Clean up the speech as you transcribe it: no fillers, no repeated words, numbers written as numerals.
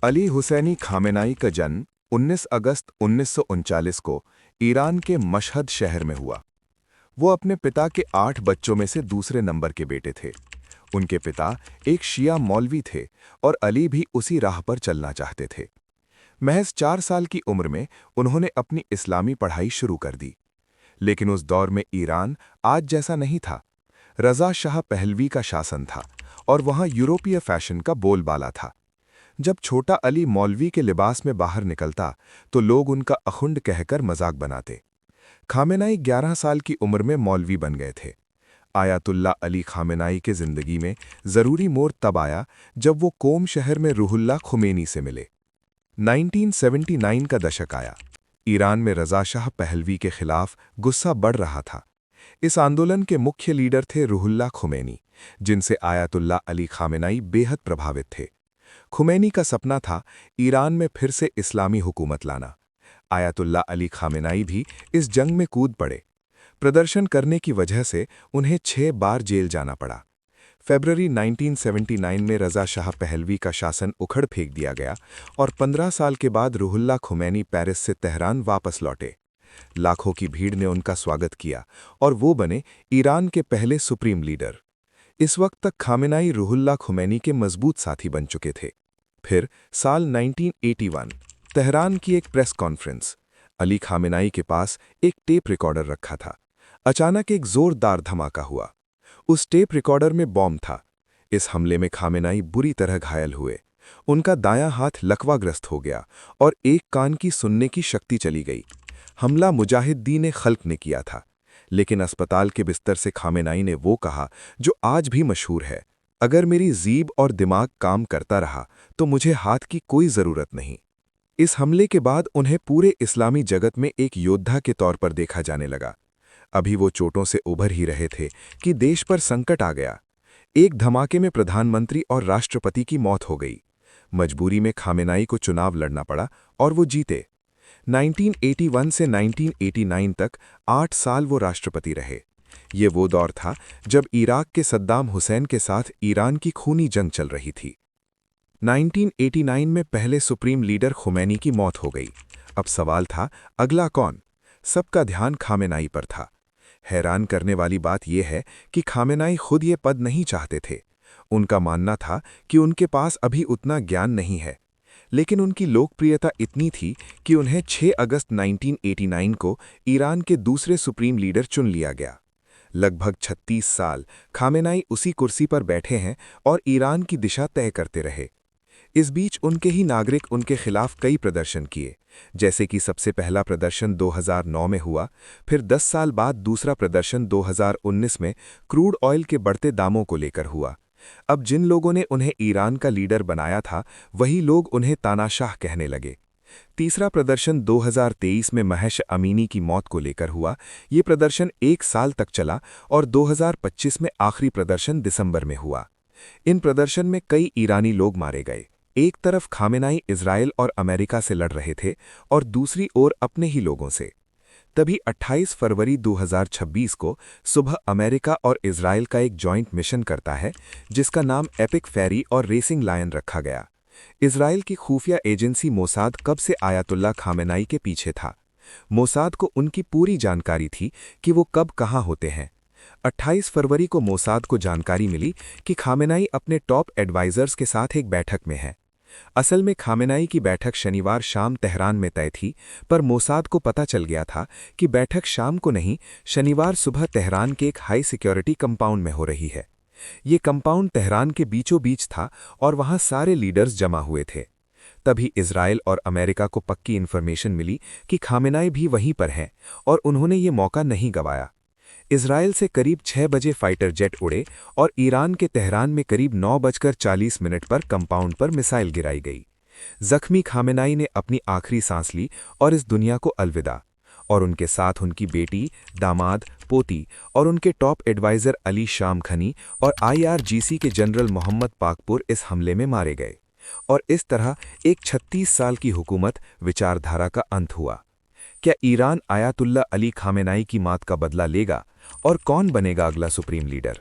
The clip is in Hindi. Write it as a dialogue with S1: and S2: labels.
S1: अली हुसैनी खामेनाई का जन्म 19 अगस्त 1939 को ईरान के मशहद शहर में हुआ। वो अपने पिता के 8 बच्चों में से दूसरे नंबर के बेटे थे। उनके पिता एक शिया मौलवी थे और अली भी उसी राह पर चलना चाहते थे। महज 4 साल की उम्र में उन्होंने अपनी इस्लामी पढ़ाई शुरू कर दी। लेकिन उस दौर में ईरान आज जैसा नहीं था। रज़ा शाह पहलवी का शासन था और वहाँ यूरोपीय फैशन का बोलबाला था। जब छोटा अली मौलवी के लिबास में बाहर निकलता तो लोग उनका अखुंड कहकर मजाक बनाते। खामेनाई 11 साल की उम्र में मौलवी बन गए थे। आयतुल्ला अली खामेनाई के जिंदगी में जरूरी मोड़ तब आया जब वो कोम शहर में रूहुल्लाह खुमैनी से मिले। 1979 का दशक आया। ईरान में रज़ा शाह पहलवी के खिलाफ गुस्सा बढ़ रहा था। इस आंदोलन के मुख्य लीडर थे रूहुल्लाह खुमैनी, जिनसे आयतुल्ला अली खामेनाई बेहद प्रभावित थे। खुमैनी का सपना था ईरान में फिर से इस्लामी हुकूमत लाना। आयतुल्ला अली खामेनाई भी इस जंग में कूद पड़े। प्रदर्शन करने की वजह से उन्हें 6 बार जेल जाना पड़ा। फरवरी 1979 में रज़ा शाह पहलवी का शासन उखड़ फेंक दिया गया और 15 साल के बाद रूहुल्लाह खुमैनी पेरिस से तेहरान वापस लौटे। लाखों की भीड़ ने उनका स्वागत किया और वो बने ईरान के पहले सुप्रीम लीडर। इस वक्त तक खामेनाई रूहुल्लाह खुमैनी के मजबूत साथी बन चुके थे। फिर साल 1981 तेहरान की एक प्रेस कॉन्फ्रेंस। अली खामेनाई के पास एक टेप रिकॉर्डर रखा था। अचानक एक जोरदार धमाका हुआ। उस टेप रिकॉर्डर में बॉम्ब था। इस हमले में खामेनाई बुरी तरह घायल हुए। उनका दायां हाथ लकवाग्रस्त हो गया और एक कान की सुनने की शक्ति चली गई। हमला मुजाहिदीन खल्क ने किया था, लेकिन अस्पताल के बिस्तर से खामेनाई ने वो कहा जो आज भी मशहूर है, अगर मेरी जीभ और दिमाग काम करता रहा तो मुझे हाथ की कोई ज़रूरत नहीं। इस हमले के बाद उन्हें पूरे इस्लामी जगत में एक योद्धा के तौर पर देखा जाने लगा। अभी वो चोटों से उभर ही रहे थे कि देश पर संकट आ गया। एक धमाके में प्रधानमंत्री और राष्ट्रपति की मौत हो गई। मजबूरी में खामेनाई को चुनाव लड़ना पड़ा और वो जीते। 1981 से 1989 तक 8 साल वो राष्ट्रपति रहे। ये वो दौर था जब इराक के सद्दाम हुसैन के साथ ईरान की खूनी जंग चल रही थी। 1989 में पहले सुप्रीम लीडर खुमैनी की मौत हो गई। अब सवाल था, अगला कौन? सबका ध्यान खामेनाई पर था। हैरान करने वाली बात यह है कि खामेनाई खुद ये पद नहीं चाहते थे। उनका मानना था कि उनके पास अभी उतना ज्ञान नहीं है। लेकिन उनकी लोकप्रियता इतनी थी कि उन्हें 6 अगस्त 1989 को ईरान के दूसरे सुप्रीम लीडर चुन लिया गया। लगभग 36 साल खामेनाई उसी कुर्सी पर बैठे हैं और ईरान की दिशा तय करते रहे। इस बीच उनके ही नागरिक उनके खिलाफ कई प्रदर्शन किए, जैसे कि सबसे पहला प्रदर्शन 2009 में हुआ। फिर 10 साल बाद दूसरा प्रदर्शन 2019 में क्रूड ऑयल के बढ़ते दामों को लेकर हुआ। अब जिन लोगों ने उन्हें ईरान का लीडर बनाया था, वही लोग उन्हें तानाशाह कहने लगे। तीसरा प्रदर्शन 2023 में महश अमीनी की मौत को लेकर हुआ। ये प्रदर्शन 1 साल तक चला और 2025 में आखिरी प्रदर्शन दिसंबर में हुआ। इन प्रदर्शन में कई ईरानी लोग मारे गए। एक तरफ खामेनाई इजराइल और अमेरिका से लड़ रहे थे और दूसरी ओर अपने ही लोगों से। तभी 28 फरवरी 2026 को सुबह अमेरिका और इजराइल का एक जॉइंट मिशन करता है, जिसका नाम एपिक फेरी और रेसिंग लायन रखा गया। इजराइल की खुफिया एजेंसी मोसाद कब से आयतुल्ला खामेनाई के पीछे था। मोसाद को उनकी पूरी जानकारी थी कि वो कब कहाँ होते हैं। 28 फरवरी को मोसाद को जानकारी मिली कि खामेनाई अपने टॉप एडवाइजर्स के साथ एक बैठक में है। असल में खामेनाई की बैठक शनिवार शाम तेहरान में तय थी, पर मोसाद को पता चल गया था कि बैठक शाम को नहीं, शनिवार सुबह तेहरान के एक हाई सिक्योरिटी कंपाउंड में हो रही है। ये कंपाउंड तेहरान के बीचों बीच था और वहां सारे लीडर्स जमा हुए थे। तभी इजराइल और अमेरिका को पक्की इन्फॉर्मेशन मिली कि खामेनाई भी वहीं पर हैं और उन्होंने ये मौका नहीं गंवाया। इजराइल से करीब 6 बजे फाइटर जेट उड़े और ईरान के तेहरान में करीब 9:40 पर कंपाउंड पर मिसाइल गिराई गई। जख्मी खामेनाई ने अपनी आखिरी सांस ली और इस दुनिया को अलविदा। और उनके साथ उनकी बेटी, दामाद, पोती और उनके टॉप एडवाइजर अली शामखनी और IRGC के जनरल मोहम्मद पाकपुर इस हमले में मारे गए। और इस तरह एक 36 साल की हुकूमत विचारधारा का अंत हुआ। क्या ईरान आयतुल्ला अली खामेनाई की मौत का बदला लेगा और कौन बनेगा अगला सुप्रीम लीडर?